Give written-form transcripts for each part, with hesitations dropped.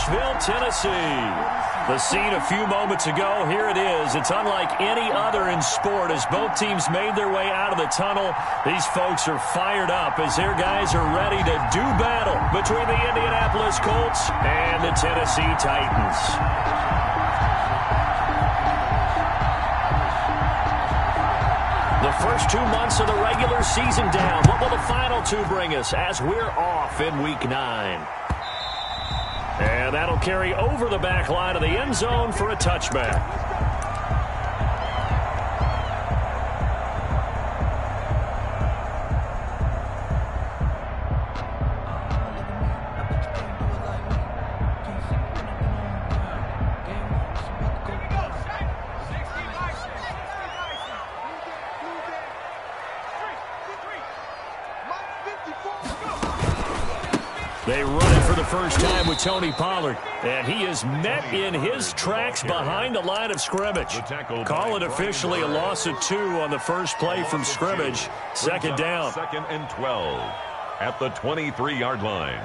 Nashville, Tennessee. The scene a few moments ago, here it is. It's unlike any other in sport as both teams made their way out of the tunnel. These folks are fired up as their guys are ready to do battle between the Indianapolis Colts and the Tennessee Titans. The first 2 months of the regular season down. What will the final two bring us as we're off in Week 9? And that'll carry over the back line of the end zone for a touchback. They run it for the first time with Tony Pollard, and he is met in his tracks behind the line of scrimmage. Call it officially a loss of 2 on the first play from scrimmage. Second down. 2nd and 12 at the 23-yard line.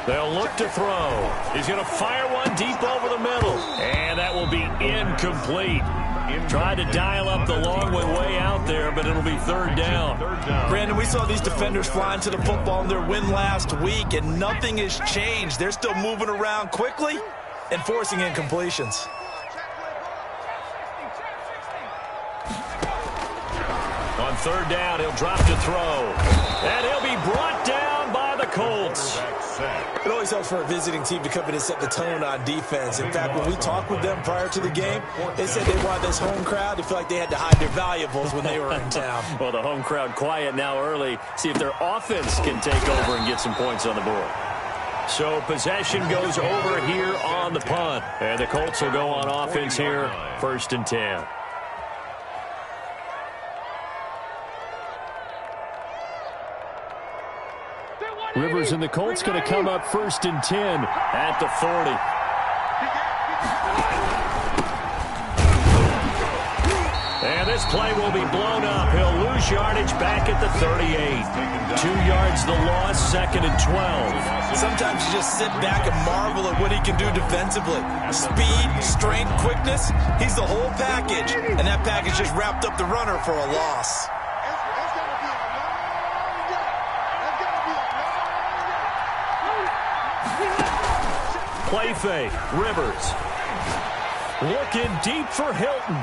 They'll look to throw. He's going to fire one deep over the middle. And that will be incomplete. Tried to dial up the long way out there, but it'll be third down. Brandon, we saw these defenders flying to the football in their win last week, and nothing has changed. They're still moving around quickly and forcing incompletions. On third down, he'll drop to throw. And he'll be brought down by the Colts. It always helps for a visiting team to come in and set the tone on defense. In fact, when we talked with them prior to the game, they said they wanted this home crowd to feel like they had to hide their valuables when they were in town. Well, the home crowd quiet now early. See if their offense can take over and get some points on the board. So possession goes over here on the punt. And the Colts will go on offense here, 1st and 10. Rivers and the Colts going to come up 1st and 10 at the 40. And this play will be blown up. He'll lose yardage back at the 38. 2 yards the loss, 2nd and 12. Sometimes you just sit back and marvel at what he can do defensively. Speed, strength, quickness, he's the whole package. And that package just wrapped up the runner for a loss. Play fake. Rivers. Looking deep for Hilton.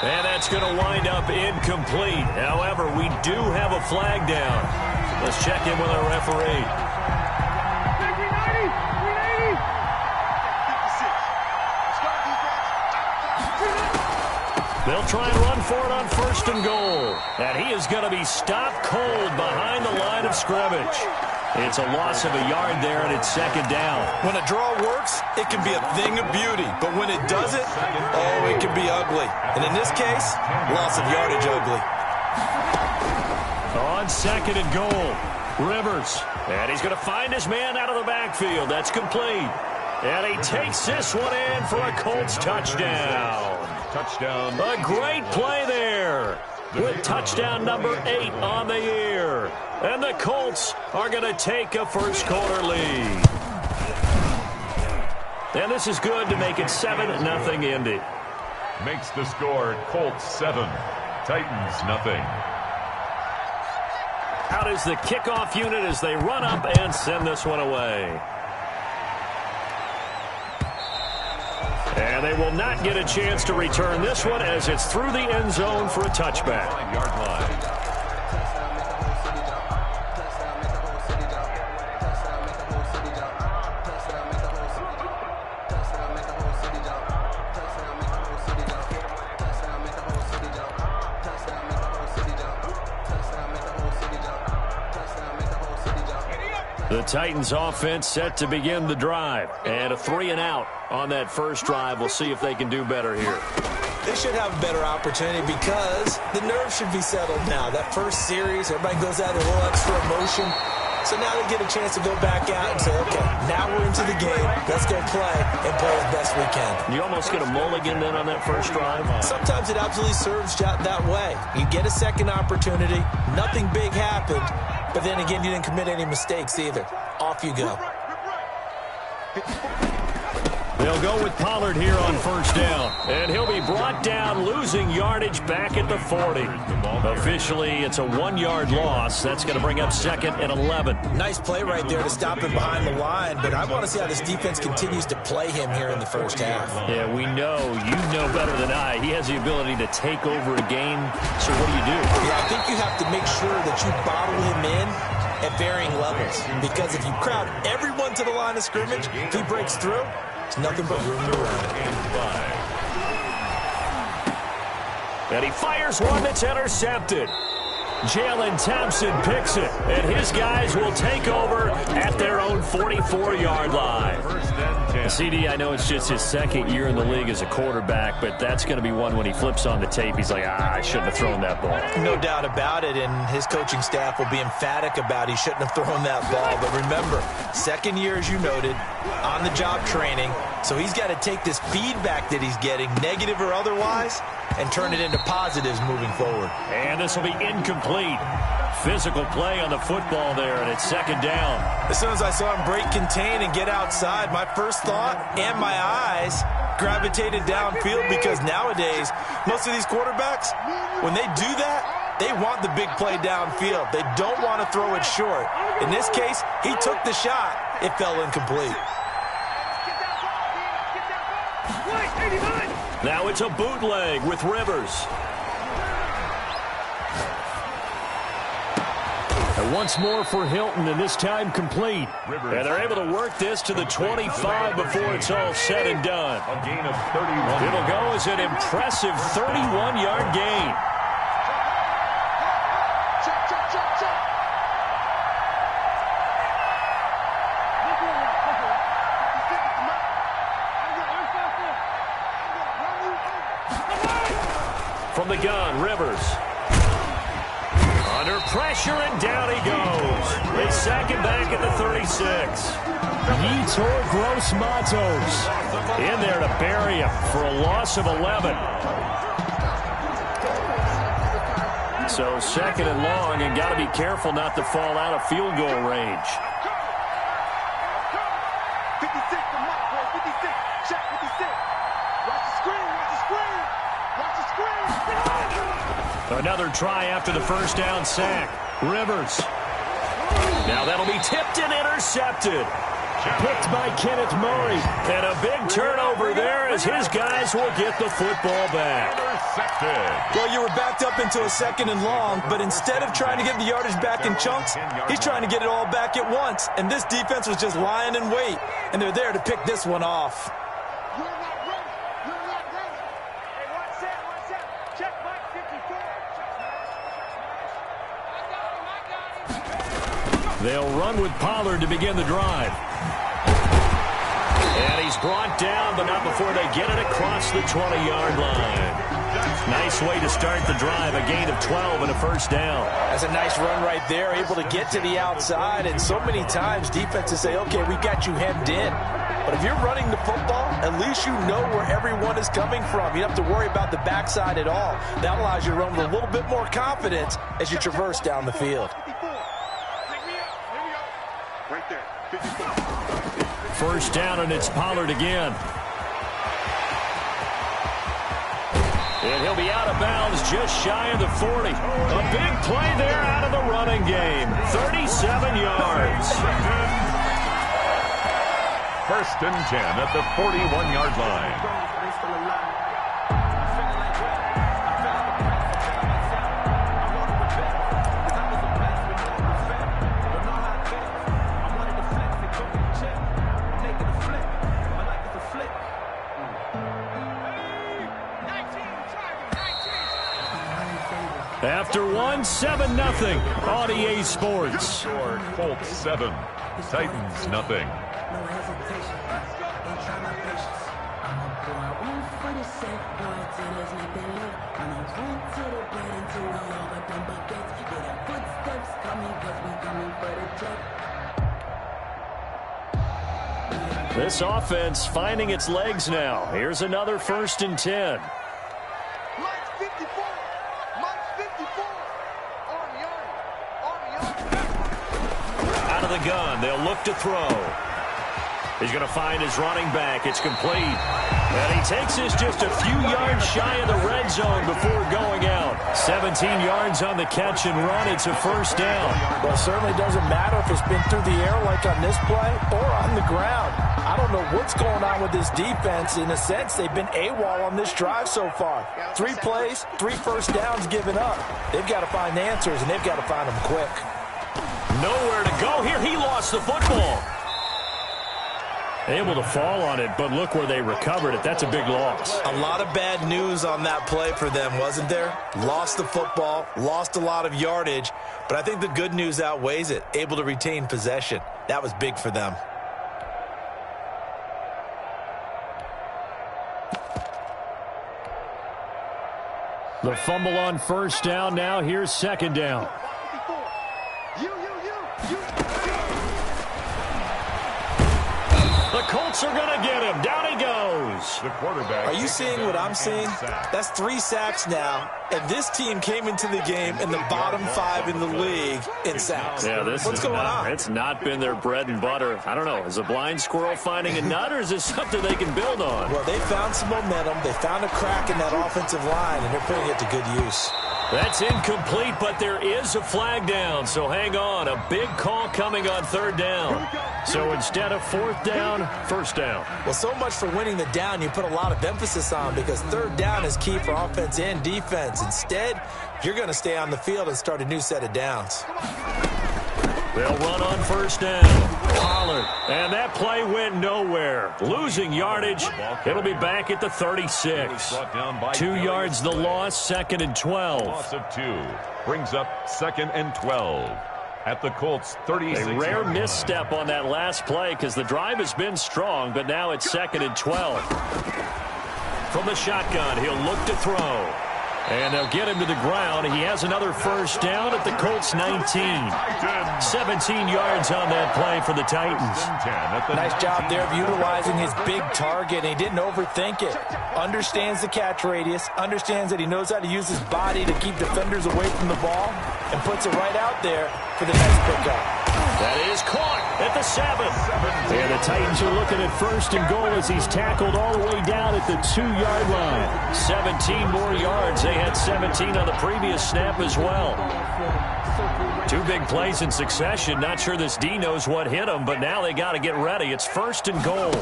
And that's going to wind up incomplete. However, we do have a flag down. Let's check in with our referee. They'll try and run for it on 1st and goal. And he is going to be stopped cold behind the line of scrimmage. It's a loss of a yard there, and it's 2nd down. When a draw works, it can be a thing of beauty. But when it doesn't, oh, it can be ugly. And in this case, loss of yardage ugly. On 2nd and goal, Rivers. And he's going to find his man out of the backfield. That's complete. And he takes this one in for a Colts touchdown. Touchdown. A great play there with touchdown number 8 on the year. And the Colts are going to take a first quarter lead. And this is good to make it 7-0 Indy. Makes the score Colts 7, Titans nothing. Out is the kickoff unit as they run up and send this one away. And they will not get a chance to return this one as it's through the end zone for a touchback. 5-yard line. The Titans offense set to begin the drive. And a 3-and-out on that first drive. We'll see if they can do better here. They should have a better opportunity because the nerves should be settled now. That first series, everybody goes out with a little extra emotion. So now they get a chance to go back out and say, okay, now we're into the game. Let's go play and play as best we can. You almost get a mulligan then on that first drive? Sometimes it absolutely serves that way. You get a second opportunity. Nothing big happened. But then again, you didn't commit any mistakes either. Off you go. They'll go with Pollard here on first down. And he'll be brought down, losing yardage back at the 40. Officially, it's a 1-yard loss. That's going to bring up second and 11. Nice play right there to stop him behind the line. But I want to see how this defense continues to play him here in the first half. Yeah, we know. You know better than I. He has the ability to take over a game. So what do you do? Yeah, I think you have to make sure that you bottle him in at varying levels. Because if you crowd everyone to the line of scrimmage, if he breaks through, it's nothing but room to run. And he fires one that's intercepted. Jalen Thompson picks it, and his guys will take over at their own 44-yard line. CD, I know it's just his second year in the league as a quarterback, but that's going to be one when he flips on the tape. He's like, I shouldn't have thrown that ball. No doubt about it, and his coaching staff will be emphatic about he shouldn't have thrown that ball. But remember, second year, as you noted, on-the-job training, so he's got to take this feedback that he's getting, negative or otherwise, and turn it into positives moving forward. And this will be incomplete. Physical play on the football there, and it's second down. As soon as I saw him break contain and get outside, my first thought and my eyes gravitated downfield, because nowadays, most of these quarterbacks, when they do that, they want the big play downfield. They don't want to throw it short. In this case, he took the shot. It fell incomplete. Now it's a bootleg with Rivers. And once more for Hilton, and this time complete. And they're able to work this to the 25 before it's all said and done. A gain of 31. It'll go as an impressive 31-yard gain. From the gun, Rivers. Under pressure, and down he goes. They sack him back at the 36. Yetur Gross-Matos in there to bury him for a loss of 11. So second and long, and got to be careful not to fall out of field goal range. 56, the mark, boy, 56. Check 56. Watch the screen, watch the screen. Watch the screen. Another try after the first down sack. Rivers. Now that'll be tipped and intercepted. Picked by Kenneth Murray. And a big turnover there as his guys will get the football back. Well, you were backed up into a second and long, but instead of trying to get the yardage back in chunks, he's trying to get it all back at once. And this defense was just lying in wait, and they're there to pick this one off. You're not ready. You're not ready. Hey, one set. Check Mike 54. They'll run with Pollard to begin the drive. And he's brought down, but not before they get it across the 20-yard line. Nice way to start the drive, a gain of 12 and a first down. That's a nice run right there, able to get to the outside, and so many times defenses say, okay, we got you hemmed in. But if you're running the football, at least you know where everyone is coming from. You don't have to worry about the backside at all. That allows you to run with a little bit more confidence as you traverse down the field. Right there, 54. First down, and it's Pollard again. And he'll be out of bounds just shy of the 40. A big play there out of the running game. 37 yards. First and 10 at the 41-yard line. After one, 7-0 on EA Sports. Colts 7, Titans nothing. No hesitation. Ain't try my patience. I'ma pour out one for the set. No tennis, nothing left. This offense finding its legs now. Here's another 1st and 10. Mike's 54. Mike's 54. Army. Out of the gun. They'll look to throw. He's going to find his running back. It's complete. And he takes this just a few yards shy of the red zone before going out. 17 yards on the catch and run. It's a 1st down. Well, it certainly doesn't matter if it's been through the air like on this play or on the ground. I don't know what's going on with this defense. In a sense, they've been AWOL on this drive so far. 3 plays, 3 first downs given up. They've got to find answers, and they've got to find them quick. Nowhere to go here. He lost the football. Able to fall on it, but look where they recovered it. That's a big loss. A lot of bad news on that play for them, wasn't there? Lost the football, lost a lot of yardage, but I think the good news outweighs it. Able to retain possession. That was big for them. The fumble on 1st down. Now here's 2nd down. The Colts are going to get him. Down he goes. The quarterback. Are you seeing what I'm seeing? That's 3 sacks now, and this team came into the game in the bottom 5 in the league in sacks. Yeah, What's going on? It's not been their bread and butter. I don't know. Is a blind squirrel finding a nut, or is this something they can build on? Well, they found some momentum. They found a crack in that offensive line, and they're putting it to good use. That's incomplete, but there is a flag down, so hang on. A big call coming on 3rd down. So instead of 4th down, 1st down. Well, so much for winning the down you put a lot of emphasis on, because 3rd down is key for offense and defense. Instead, you're going to stay on the field and start a new set of downs. They'll run on 1st down. Pollard. And that play went nowhere. Losing yardage. It'll be back at the 36. 2 yards the loss, 2nd and 12. Loss of 2 brings up 2nd and 12 at the Colts 36. A rare misstep on that last play because the drive has been strong, but now it's 2nd and 12. From the shotgun, he'll look to throw. And they'll get him to the ground. He has another 1st down at the Colts 19. 17 yards on that play for the Titans. Nice job there of utilizing his big target. And he didn't overthink it. Understands the catch radius. Understands that he knows how to use his body to keep defenders away from the ball. And puts it right out there for the next pickup. That is caught at the 7. And the Titans are looking at 1st and goal as he's tackled all the way down at the 2-yard line. 17 more yards. They had 17 on the previous snap as well. 2 big plays in succession. Not sure this D knows what hit him, but now they got to get ready. It's 1st and goal.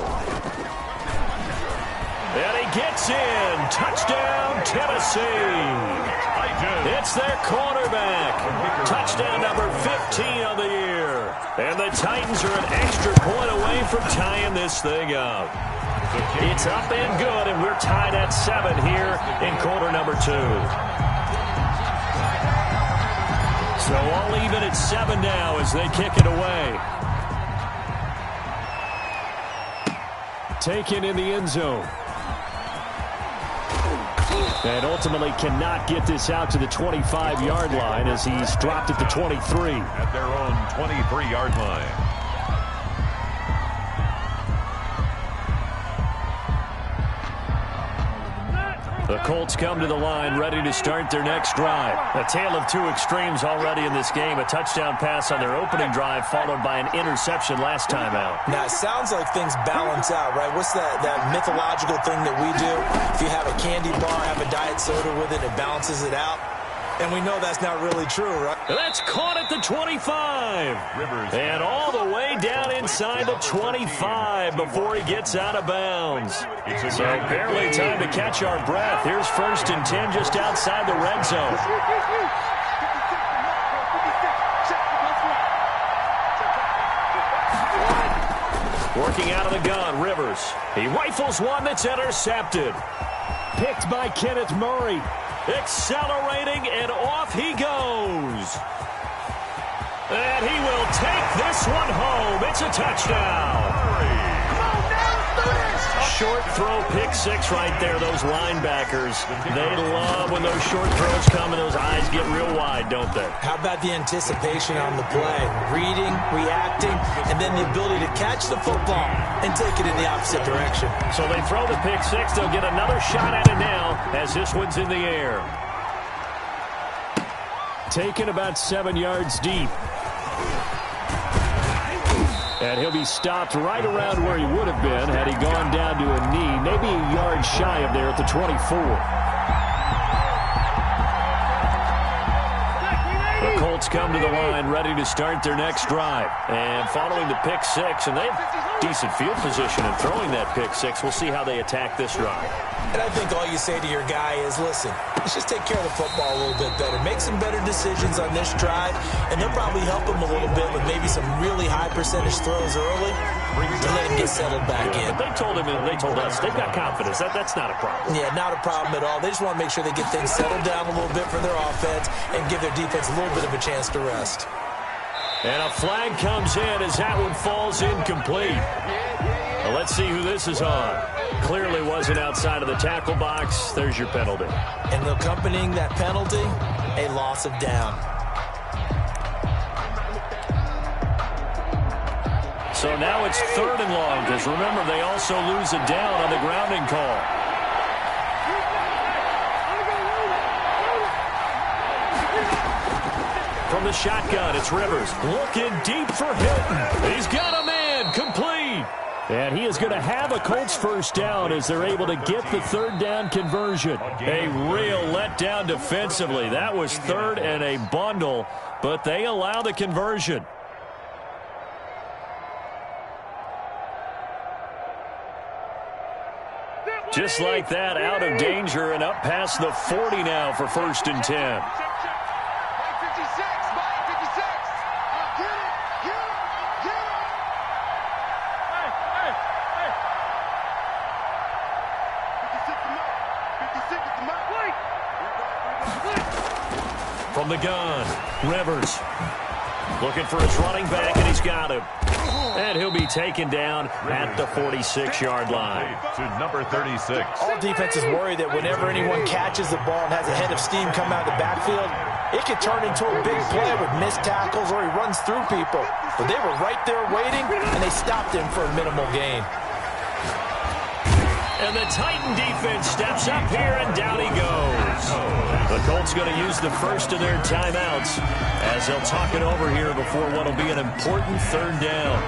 And he gets in. Touchdown, Tennessee. It's their quarterback. Touchdown number 15 of the year. And the Titans are an extra point away from tying this thing up. It's up and good, and we're tied at 7 here in quarter number 2. So all even at 7 now as they kick it away. Taken in the end zone. And ultimately cannot get this out to the 25-yard line as he's dropped at the 23. At their own 23-yard line. The Colts come to the line ready to start their next drive. A tale of 2 extremes already in this game. A touchdown pass on their opening drive followed by an interception last time out. Now, it sounds like things balance out, right? What's that mythological thing that we do? If you have a candy bar, have a diet soda with it, it balances it out. And we know that's not really true, right? That's caught at the 25. Rivers. And all the way down inside the 25 before he gets out of bounds. So barely time to catch our breath. Here's 1st and 10 just outside the red zone. Working out of the gun, Rivers. He rifles one that's intercepted. Picked by Kenneth Murray. Accelerating, and off he goes. And he will take this one home. It's a touchdown. short throw pick six right there, those linebackers. They love when those short throws come and those eyes get real wide, don't they? How about the anticipation on the play? Reading, reacting, and then the ability to catch the football and take it in the opposite direction. So they throw the pick six. They'll get another shot at it now as this one's in the air. Taken about 7 yards deep. And he'll be stopped right around where he would have been had he gone down to a knee, maybe a yard shy of there at the 24. The Colts come to the line ready to start their next drive. And following the pick six, and they have decent field position in throwing that pick six. We'll see how they attack this drive. And I think all you say to your guy is, listen, let's just take care of the football a little bit better. Make some better decisions on this drive, and they'll probably help him a little bit with maybe some really high percentage throws early to let him get settled back in. But they told him, and they told us, they've got confidence. That's not a problem. Yeah, not a problem at all. They just want to make sure they get things settled down a little bit for their offense and give their defense a little bit of a chance to rest. And a flag comes in as that one falls incomplete. Well, let's see who this is on. Clearly wasn't outside of the tackle box. There's your penalty. And accompanying that penalty, a loss of down. So now it's 3rd and long, because remember, they also lose a down on the grounding call. From the shotgun, it's Rivers. Looking deep for Hilton. He's got a man. Complete. And he is going to have a Colts first down as they're able to get the 3rd down conversion. A real letdown defensively. That was 3rd and a bundle, but they allow the conversion. Just like that, out of danger and up past the 40 now for 1st and 10. From the gun, Rivers looking for his running back, and he's got him. And he'll be taken down at the 46-yard line. To number 36. All defenses worry that whenever anyone catches the ball and has a head of steam come out of the backfield, it could turn into a big play with missed tackles or he runs through people. But they were right there waiting, and they stopped him for a minimal gain. And the Titan defense steps up here, and down he goes. The Colts going to use the first of their timeouts as they'll talk it over here before what will be an important 3rd down.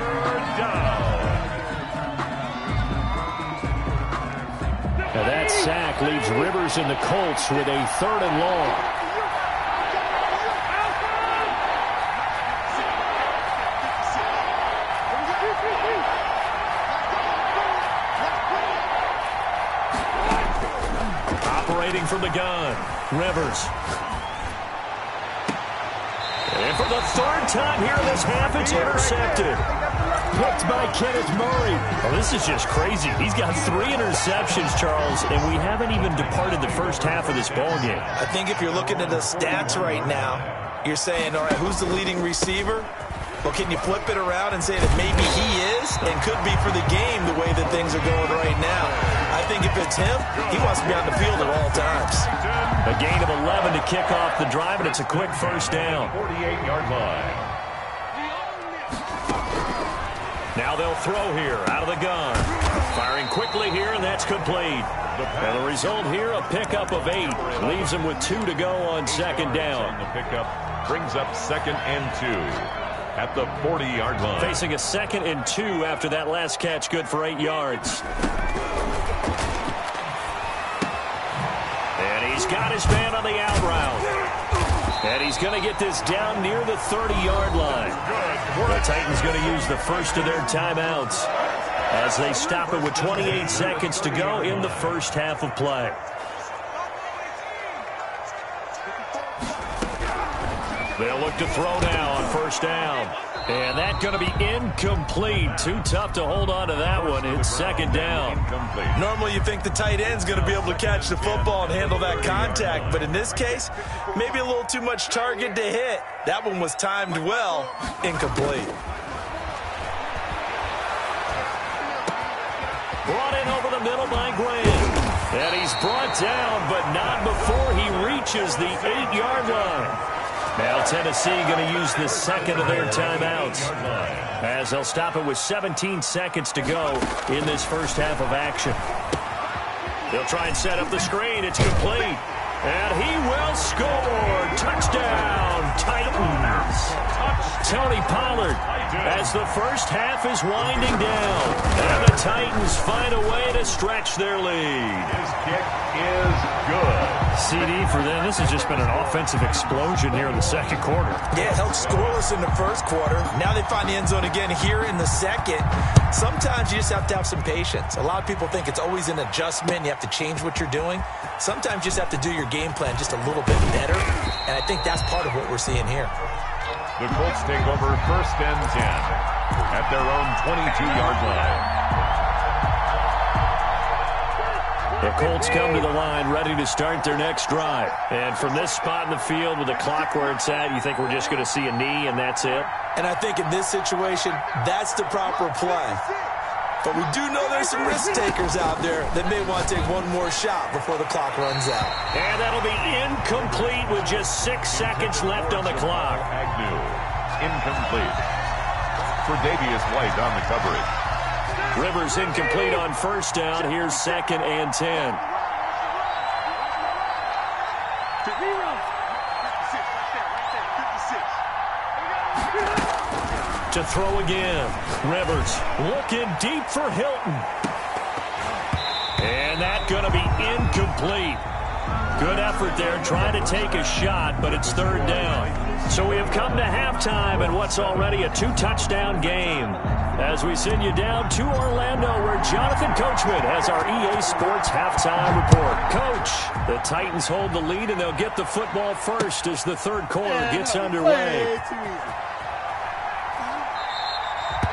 Now that sack leaves Rivers and the Colts with a 3rd and long. From the gun, Rivers. And for the 3rd time here in this half, it's intercepted. Picked by Kenneth Murray. Oh, this is just crazy. He's got 3 interceptions, Charles, and we haven't even departed the first half of this ballgame. I think if you're looking at the stats right now, you're saying, all right, who's the leading receiver? Well, can you flip it around and say that maybe he is and could be for the game the way that things are going right now? I think if it's him, he wants to be on the field at all times. A gain of 11 to kick off the drive, and it's a quick first down. 48-yard line. Now they'll throw here out of the gun. Firing quickly here, and that's complete. And the result here, a pickup of 8. Leaves them with 2 to go on 2nd down. The pickup brings up 2nd and 2. At the 40-yard line. Facing a 2nd and 2 after that last catch, good for 8 yards. And he's got his man on the out route. And he's going to get this down near the 30-yard line. The Titans going to use the first of their timeouts as they stop it with 28 seconds to go in the first half of play. They'll look to throw now on 1st down. And that's going to be incomplete. Too tough to hold on to that one. It's 2nd down. Normally you think the tight end's going to be able to catch the football and handle that contact. But in this case, maybe a little too much target to hit. That one was timed well. Incomplete. Brought brought in over the middle by Graham. And he's brought down, but not before he reaches the 8-yard line. Now Tennessee going to use the second of their timeouts, as they'll stop it with 17 seconds to go in this first half of action. They'll try and set up the screen. It's complete. And he will score. Touchdown, Titans. Tony Pollard, as the first half is winding down. And the Titans find a way to stretch their lead. His kick is good. CD for them. This has just been an offensive explosion here in the second quarter. Yeah, held scoreless in the first quarter. Now they find the end zone again here in the second. Sometimes you just have to have some patience. A lot of people think it's always an adjustment. You have to change what you're doing. Sometimes you just have to do your game plan just a little bit better. And I think that's part of what we're seeing here. The Colts take over 1st and 10 at their own 22-yard line. The Colts come to the line ready to start their next drive. And from this spot in the field with the clock where it's at, you think we're just going to see a knee and that's it? And I think in this situation, that's the proper play. But we do know there's some risk takers out there that may want to take one more shot before the clock runs out. And that'll be incomplete with just 6 seconds left on the clock. Agnew, incomplete. For Davius White on the coverage. Rivers incomplete on first down. Here's 2nd and 10. To throw again. Rivers looking deep for Hilton. And that's going to be incomplete. Good effort there trying to take a shot, but it's 3rd down. So we have come to halftime in what's already a 2-touchdown game. As we send you down to Orlando, where Jonathan Coachman has our EA Sports halftime report. Coach, the Titans hold the lead, and they'll get the football first as the third quarter gets underway.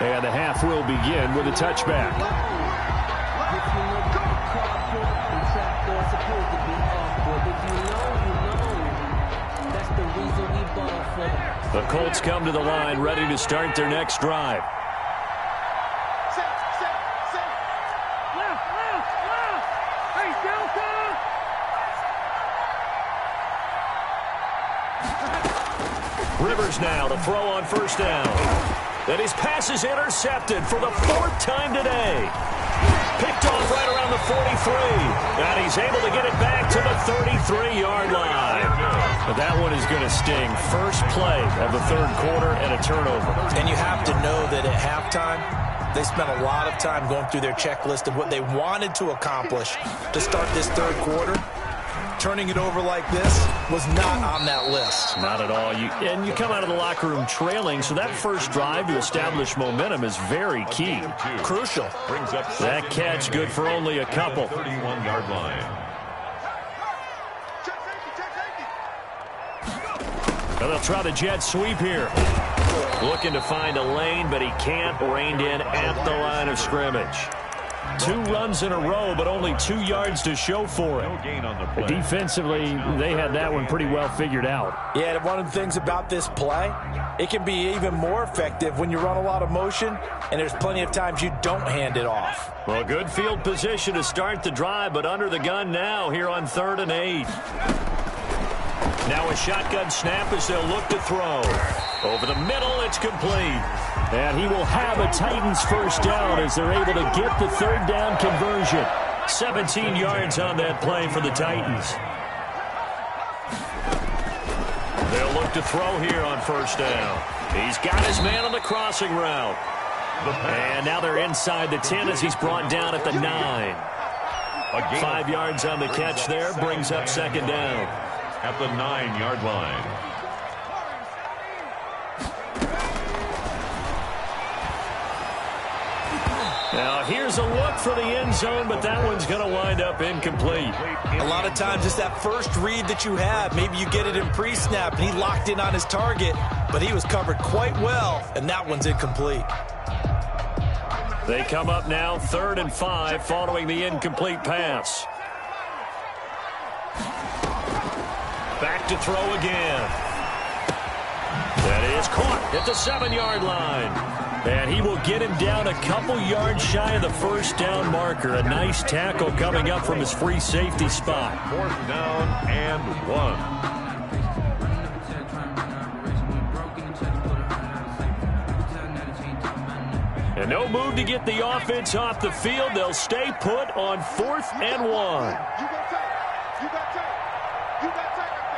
And the half will begin with a touchback. The Colts come to the line ready to start their next drive. Rivers now to throw on first down. Then his pass is intercepted for the 4th time today. Picked off right around the 43. And he's able to get it back to the 33-yard line. But that one is going to sting. First play of the third quarter and a turnover. And you have to know that at halftime, they spent a lot of time going through their checklist of what they wanted to accomplish to start this third quarter. Turning it over like this was not on that list. Not at all. And you come out of the locker room trailing, so that first drive to establish momentum is very key. Crucial. Brings up that catch good for only a couple. 31-yard line. Well, they'll try the jet sweep here. Looking to find a lane, but he can't. Reined in at the line of scrimmage. 2 runs in a row, but only 2 yards to show for it. No gain on the play. Defensively, they had that one pretty well figured out. Yeah, one of the things about this play, it can be even more effective when you run a lot of motion, and there's plenty of times you don't hand it off. Well, good field position to start the drive, but under the gun now here on 3rd and 8. Now a shotgun snap as they'll look to throw. Over the middle, it's complete. And he will have a Titans first down as they're able to get the 3rd down conversion. 17 yards on that play for the Titans. They'll look to throw here on first down. He's got his man on the crossing route. And now they're inside the 10 as he's brought down at the 9. 5 yards on the catch there, brings up 2nd down. At the 9-yard line. Now here's a look for the end zone, but that one's going to wind up incomplete. A lot of times it's that first read that you have. Maybe you get it in pre-snap, and he locked in on his target, but he was covered quite well, and that one's incomplete. They come up now 3rd and 5 following the incomplete pass. Back to throw again. That is caught at the 7-yard line. And he will get him down a couple yards shy of the first down marker. A nice tackle coming up from his free safety spot. 4th down and 1. And no move to get the offense off the field. They'll stay put on 4th and 1. You got time. You got time. You got time right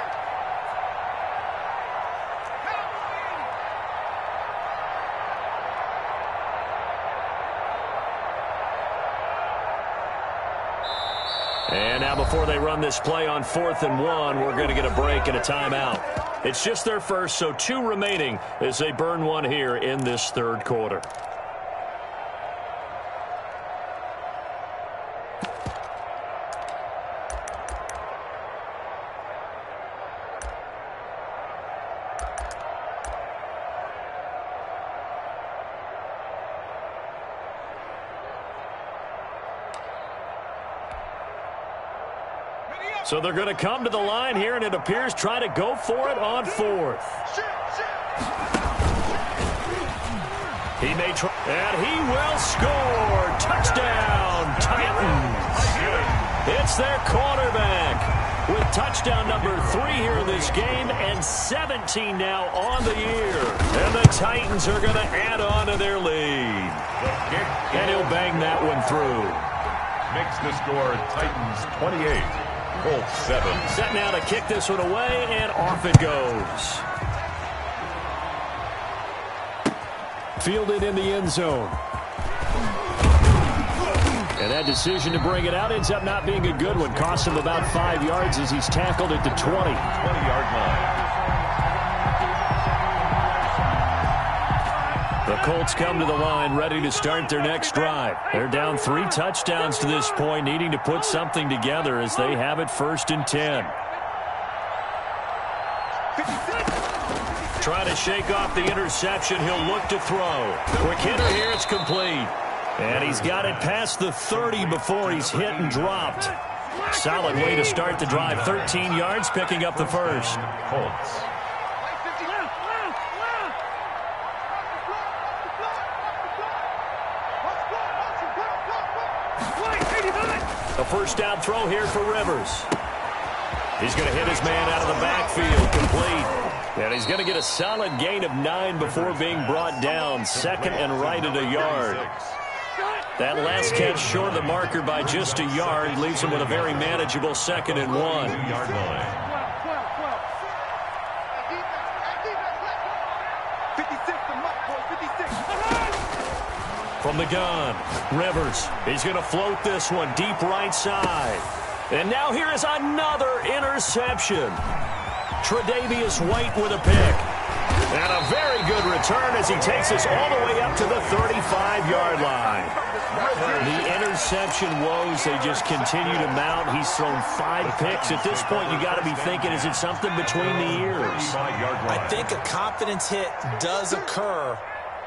there. And now before they run this play on 4th and 1, we're going to get a break and a timeout. It's just their first, so 2 remaining as they burn one here in this 3rd quarter. So they're going to come to the line here, and it appears try to go for it on 4th. He may try, and he will score. Touchdown, Titans. It's their quarterback with touchdown number 3 here in this game, and 17 now on the year. And the Titans are going to add on to their lead. And he'll bang that one through. Makes the score Titans 28. Colts 7. Set now to kick this one away, and off it goes. Fielded in the end zone. And that decision to bring it out ends up not being a good one. Costs him about 5 yards as he's tackled at the 20. 20-yard line. The Colts come to the line ready to start their next drive. They're down 3 touchdowns to this point, needing to put something together as they have it 1st and 10. Trying to shake off the interception. He'll look to throw. Quick hitter here. It's complete. And he's got it past the 30 before he's hit and dropped. Solid way to start the drive. 13 yards, picking up the first. Colts. A first down throw here for Rivers. He's going to hit his man out of the backfield, complete. And he's going to get a solid gain of 9 before being brought down. 2nd and right at a yard. That last catch short of the marker by just a yard leaves him with a very manageable 2nd and 1. 2-yard line. 56 to Mike, boy, 56. From the gun, Rivers. He's going to float this one deep right side. And now here is another interception. Tre'Davious White with a pick. And a very good return as he takes us all the way up to the 35-yard line. The interception woes, they just continue to mount. He's thrown 5 picks. At this point, you got to be thinking, is it something between the ears? I think a confidence hit does occur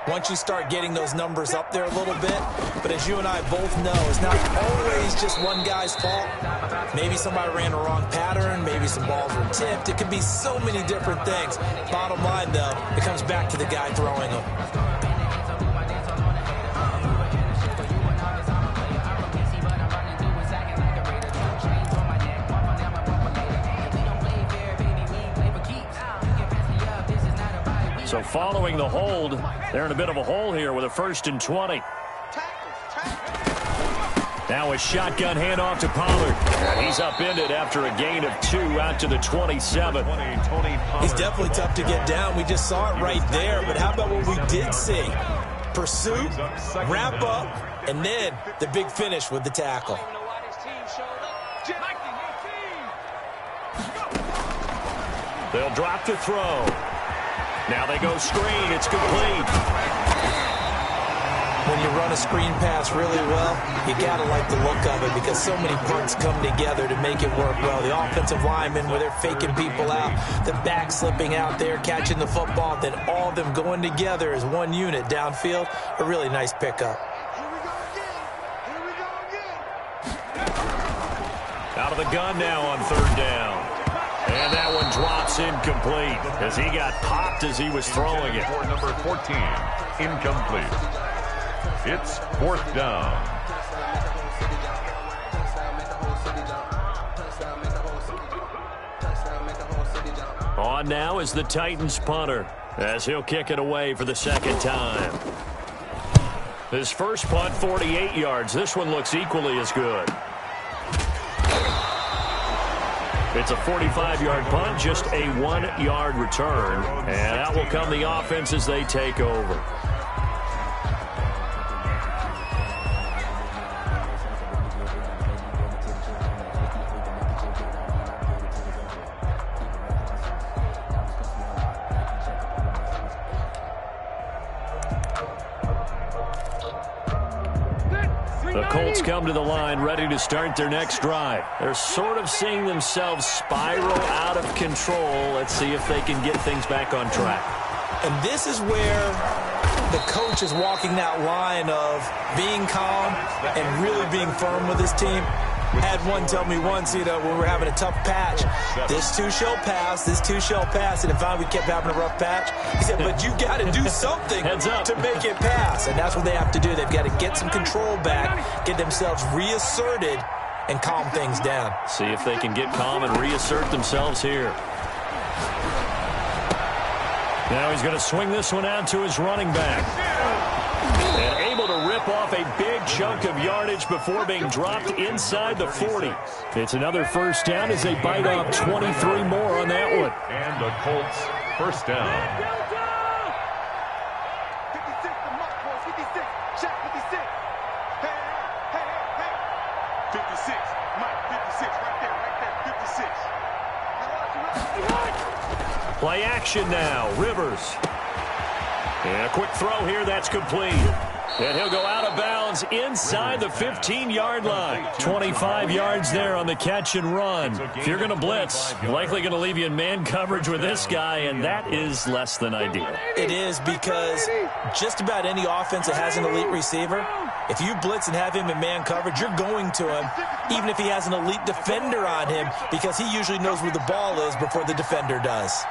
once you start getting those numbers up there a little bit. But as you and I both know, it's not always just one guy's fault. Maybe somebody ran a wrong pattern. Maybe some balls were tipped. It could be so many different things. Bottom line, though, it comes back to the guy throwing them. So following the hold, they're in a bit of a hole here with a 1st and 20. Now a shotgun handoff to Pollard. He's upended after a gain of 2 out to the 27. He's definitely tough to get down. We just saw it right there. But how about what we did see? Pursuit, wrap up, and then the big finish with the tackle. They'll drop to throw. Now they go screen. It's complete. When you run a screen pass really well, you got to like the look of it because so many parts come together to make it work well. The offensive linemen, where they're faking people out, the back slipping out there, catching the football, then all of them going together as one unit downfield. A really nice pickup. Out of the gun now on 3rd down. And that one drops incomplete as he got popped as he was throwing it. For number 14, incomplete. It's 4th down. On now is the Titans punter as he'll kick it away for the second time. His first punt, 48 yards. This one looks equally as good. It's a 45-yard punt, just a 1-yard return. And that will come the offense as they take over. The Colts come to the line ready to start their next drive. They're sort of seeing themselves spiral out of control. Let's see if they can get things back on track. And this is where the coach is walking that line of being calm and really being firm with his team. Had one tell me once, when we were having a tough patch, this too shall pass, this too shall pass. And finally we kept having a rough patch. He said, but you got to do something to make it pass. And that's what they have to do. They've got to get some control back, get themselves reasserted, and calm things down. See if they can get calm and reassert themselves here. Now he's going to swing this one out to his running back. And able to rip off a big chunk of yardage before being dropped inside the 40. It's another first down as they bite off 23 more on that one. And the Colts first down. 56, the mark boys, 56. Shaq, 56. Hey, hey, hey, hey. 56. Mike, 56. Right there, 56. Play action now. Rivers. And a quick throw here. That's complete. And he'll go out of bounds inside the 15-yard line. 25 yards there on the catch and run. If you're going to blitz, likely going to leave you in man coverage with this guy, and that is less than ideal. It is, because just about any offense that has an elite receiver, if you blitz and have him in man coverage, you're going to him, even if he has an elite defender on him, because he usually knows where the ball is before the defender does.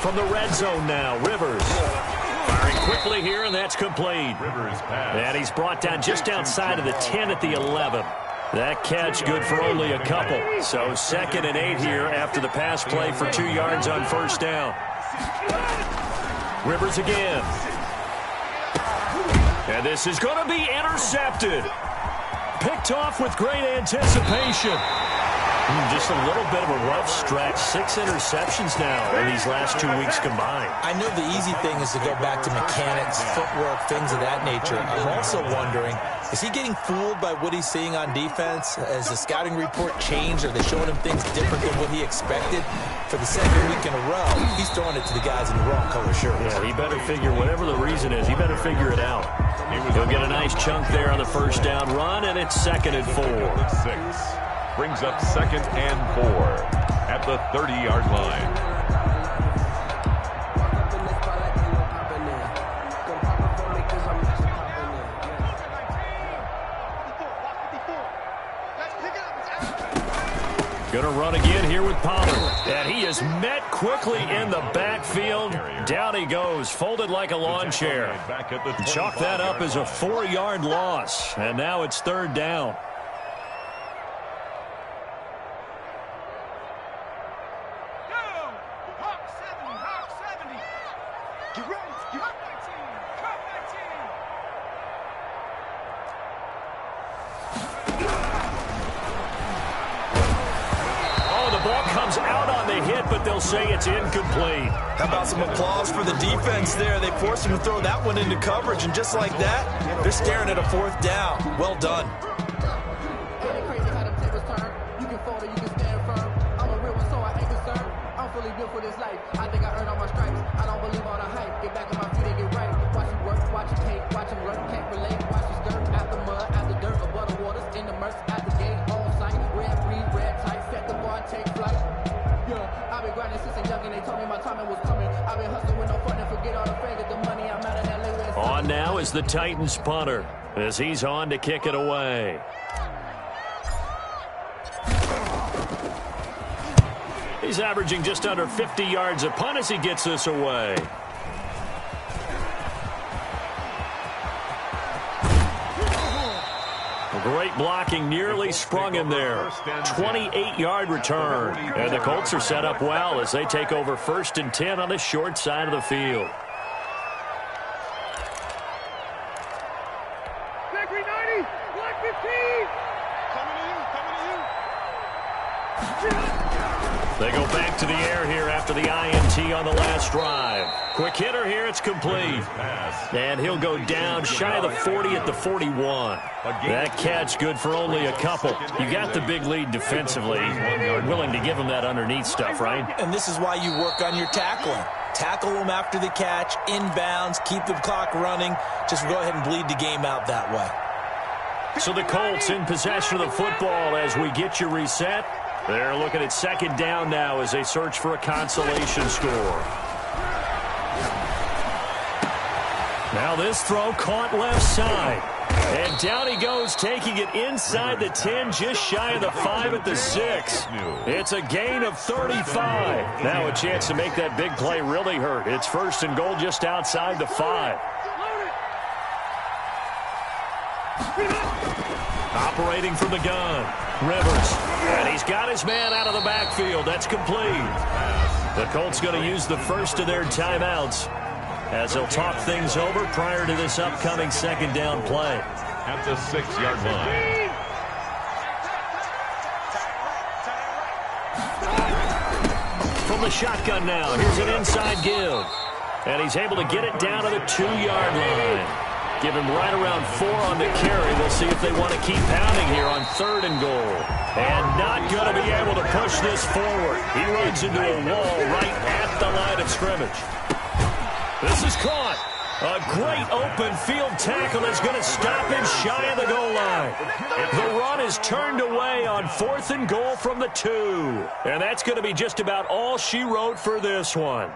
From the red zone now, Rivers. Firing quickly here, and that's complete. Rivers pass. And he's brought down just outside of the 10 at the 11. That catch good for only a couple. So 2nd and 8 here after the pass play for 2 yards on first down. Rivers again. And this is going to be intercepted. Picked off with great anticipation. Just a little bit of a rough stretch. 6 interceptions now in these last 2 weeks combined. I know the easy thing is to go back to mechanics, footwork, things of that nature. I'm also wondering, is he getting fooled by what he's seeing on defense? Has the scouting report changed? Are they showing him things different than what he expected? For the 2nd week in a row, he's throwing it to the guys in the wrong color shirts. Yeah, he better figure, whatever the reason is, he better figure it out. He'll get a nice chunk there on the first down run, and it's 2nd and 4. 6. Brings up 2nd and 4 at the 30-yard line. Going to run again here with Pollard. And he is met quickly in the backfield. Down he goes, folded like a lawn chair. Chalk that up as a 4-yard loss. And now it's 3rd down. Say it's incomplete. How about some applause for the defense there? They forced him to throw that one into coverage, and just like that, they're staring at a 4th down. Well done. On now is the Titans punter as he's on to kick it away. He's averaging just under 50 yards a punt as he gets this away. Great blocking, nearly sprung him there. 28-yard return. And the Colts are set up well as they take over 1st and 10 on the short side of the field. They go back to the air here after the INT on the last drive. Quick hitter here, it's complete. And he'll go down shy of the 40 at the 41. That catch good for only a couple. You got the big lead defensively. You're willing to give them that underneath stuff, right? And this is why you work on your tackling. Tackle them after the catch, inbounds, keep the clock running. Just go ahead and bleed the game out that way. So the Colts in possession of the football as we get you reset. They're looking at 2nd down now as they search for a consolation score. Now this throw caught left side. And down he goes, taking it inside the 10, just shy of the 5 at the 6. It's a gain of 35. Now a chance to make that big play really hurt. It's 1st and goal just outside the 5. Operating from the gun, Rivers. And he's got his man out of the backfield. That's complete. The Colts going to use the first of their timeouts as they'll talk things over prior to this upcoming 2nd down play. At the 6-yard line. From the shotgun now, here's an inside give. And he's able to get it down to the 2-yard line. Give him right around 4 on the carry. We'll see if they want to keep pounding here on 3rd and goal. And not going to be able to push this forward. He runs into a wall right at the line of scrimmage. This is caught. A great open field tackle is going to stop him shy of the goal line. The run is turned away on 4th and goal from the 2. And that's going to be just about all she wrote for this one.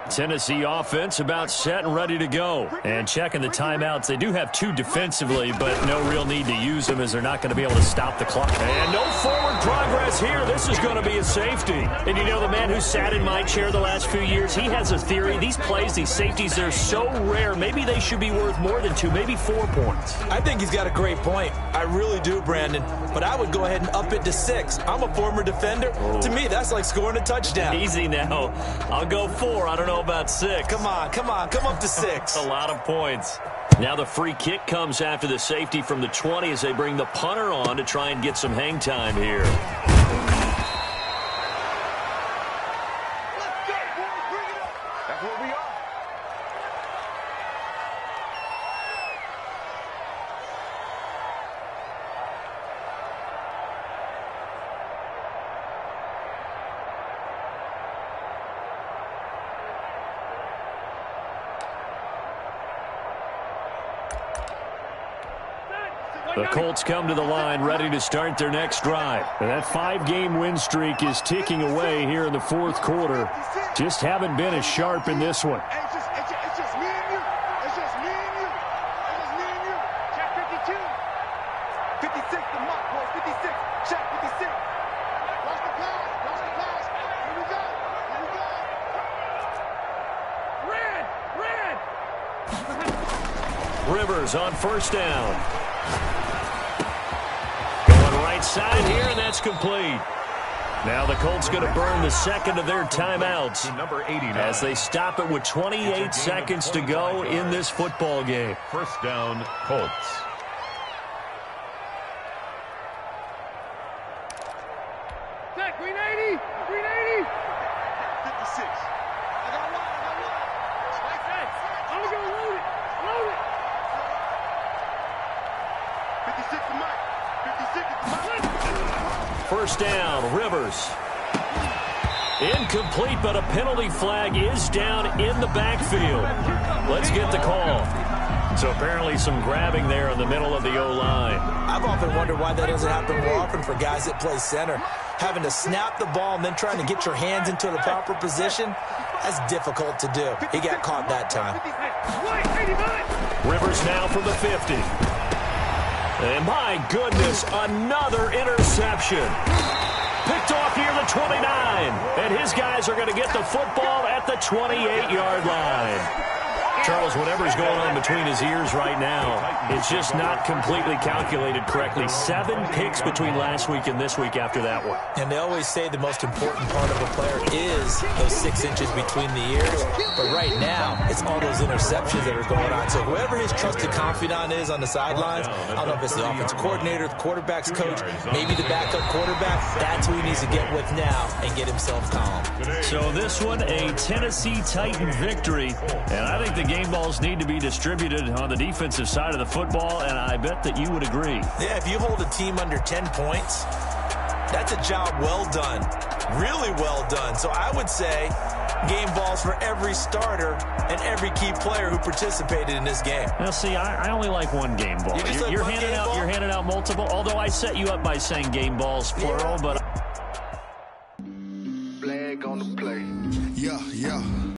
Tennessee offense about set and ready to go. And checking the timeouts. They do have 2 defensively, but no real need to use them as they're not going to be able to stop the clock. And no forward progress here. This is going to be a safety. And you know, the man who sat in my chair the last few years, he has a theory. These plays, these safeties, they're so rare. Maybe they should be worth more than 2, maybe 4 points. I think he's got a great point. I really do, Brandon. But I would go ahead and up it to 6. I'm a former defender. Oh. To me, that's like scoring a touchdown. Easy now. I'll go 4. I don't know about 6. Come on. Come up to 6. A lot of points. Now the free kick comes after the safety from the 20 as they bring the punter on to try and get some hang time here. The Colts come to the line ready to start their next drive. And that 5-game win streak is ticking away here in the 4th quarter. Just haven't been as sharp in this one. It's just me and you. It's just me and you. It's just me and you. Check 52. 56, the mark, boys. 56. Check 56. Watch the pass. Watch the pass. Here we go. Here we go. Red. Rivers on 1st down. Side here, and that's complete. Now the Colts going to burn the 2nd of their timeouts number 89 as they stop it with 28 seconds to go in this football game. 1st down, Colts. Check, 380. 380. 56. I got one. Like that. I'm going to load it. 56 to Mike. 56 to Mike. 1st down, Rivers. Incomplete, but a penalty flag is down in the backfield. Let's get the call. So apparently some grabbing there in the middle of the O-line. I've often wondered why that doesn't happen more often for guys that play center. Having to snap the ball and then trying to get your hands into the proper position, that's difficult to do. He got caught that time. Rivers now from the 50. And my goodness, another interception. Picked off near the 29. And his guys are going to get the football at the 28-yard line. Charles, whatever's going on between his ears right now, it's just not completely calculated correctly. 7 picks between last week and this week after that one. And they always say the most important part of a player is those 6 inches between the ears. But right now, it's all those interceptions that are going on. So whoever his trusted confidant is on the sidelines, I don't know if it's the offensive coordinator, the quarterback's coach, maybe the backup quarterback, that's who he needs to get with now and get himself calm. So this one, a Tennessee Titan victory. And I think the game balls need to be distributed on the defensive side of the football, and I bet that you would agree. Yeah, if you hold a team under 10 points, that's a job well done, really well done. So I would say game balls for every starter and every key player who participated in this game. Now, see, I only like one game ball. You're handing out multiple, although I set you up by saying game balls, plural, but